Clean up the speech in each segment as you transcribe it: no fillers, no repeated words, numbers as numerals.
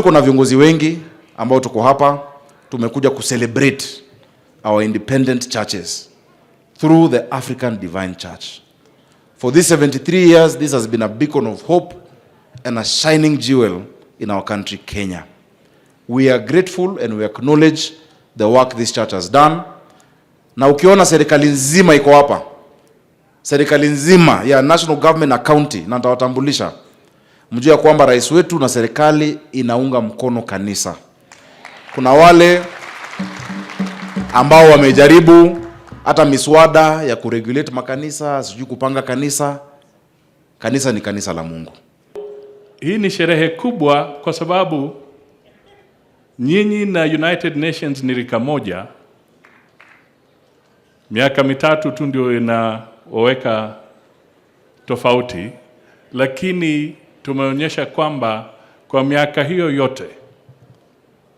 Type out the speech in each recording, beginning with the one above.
Kuna viongozi wengi ambao tuko hapa, tumekuja kucelebrate our independent churches through the African Divine Church. For these 73 years, this has been a beacon of hope and a shining jewel in our country, Kenya. We are grateful and we acknowledge the work this church has done. Na ukiona serikali nzima iko hapa, serikali nzima ya national government na county, na nitawatambulisha, mjue ya kwamba rais wetu na serikali inaunga mkono kanisa. Kuna wale ambao wamejaribu hata miswada ya kuregulate makanisa, sijui kupanga kanisa. Kanisa ni kanisa la Mungu. Hii ni sherehe kubwa kwa sababu nyinyi na United Nations ni rika moja. Miaka mitatu tu ndio inaweka tofauti, lakini tumeonyesha kwamba kwa miaka hiyo yote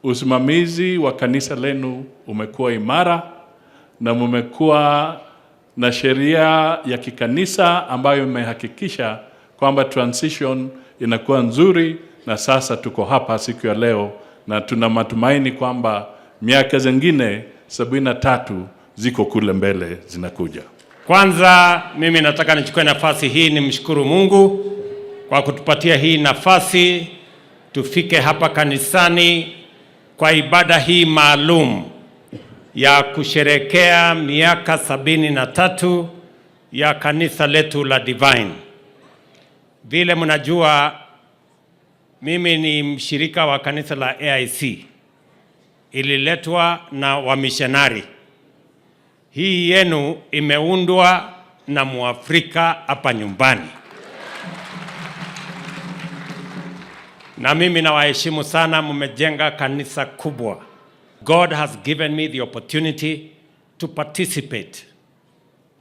usimamizi wa kanisa lenu umekuwa imara na mmekuwa na sheria ya kikanisa ambayo imehakikisha kwamba transition inakuwa nzuri, na sasa tuko hapa siku ya leo na tuna matumaini kwamba miaka zingine 73 ziko kule mbele zinakuja. Kwanza mimi nataka nichukue nafasi hii nimshukuru Mungu kwa kutupatia hii nafasi tufike hapa kanisani kwa ibada hii maalum ya kusherekea miaka 73 ya kanisa letu la Divine. Vile mnajua mimi ni mshirika wa kanisa la AIC. Ililetwa na wamissionari. Hii yenu imeundwa na Muafrika hapa nyumbani. Na mimi nawaheshimu sana, mmejenga kanisa kubwa. God has given me the opportunity to participate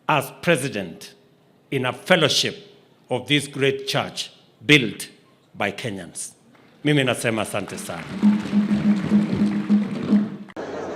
as president in a fellowship of this great church built by Kenyans. Mimi nasema asante sana.